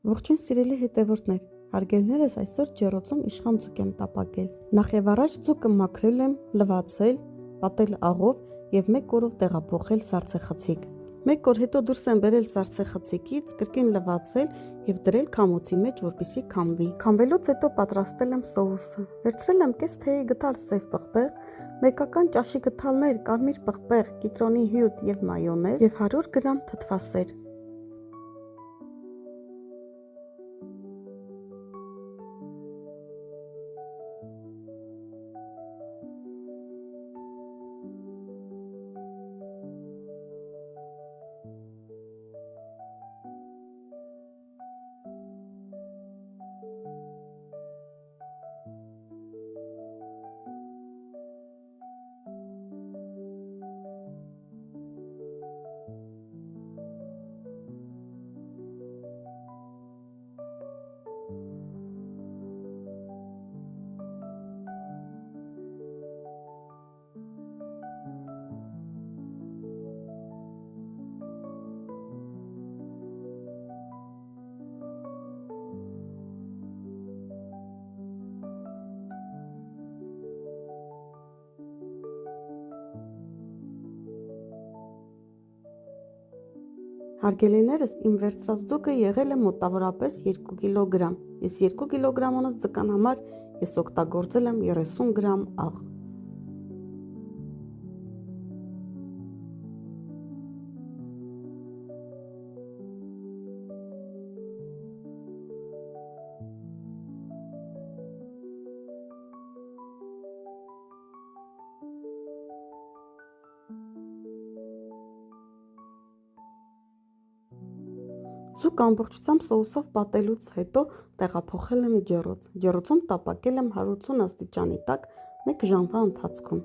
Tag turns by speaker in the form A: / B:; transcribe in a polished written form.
A: Ողջույն սիրելի հետևորդներ, հարգելներս այսօր ջեռոցում իշխան ձուկ եմ տապակել։ Նախ եւ առաջ ձուկը մաքրել եմ, լվացել, պատել աղով եւ 1 օրով տեղափոխել սառցեխցիկ։ 1 օր հետո դուրս եմ բերել սառցեխցիկից, կրկին լվացել եւ դրել քամոցի մեջ, որպեսզի քամվի։ Քամվելուց հետո պատրաստել եմ սոուսը։ Վերցրել եմ կես թեյի գդալ սև պղպեղ, մեկական ճաշի գդալներ, կարմիր պղպեղ, կիտրոնի հյութ եւ մայոնեզ եւ 100 գրամ թթվասեր։ Հարգելիներս, իմ վերցրած ձուկը եղել է մոտավորապես 2 կիլոգրամ։ Ես 2 կիլոգրամանոց ձկան համար ես օգտագործել եմ 30 գրամ աղ։ Ձուկ ամբողջությամբ սոուսով պատելուց հետո տեղափոխել եմ ջեռոց։ Ջեռոցում տապակել եմ 180 աստիճանի տակ 1 ժամվա ընթացքում։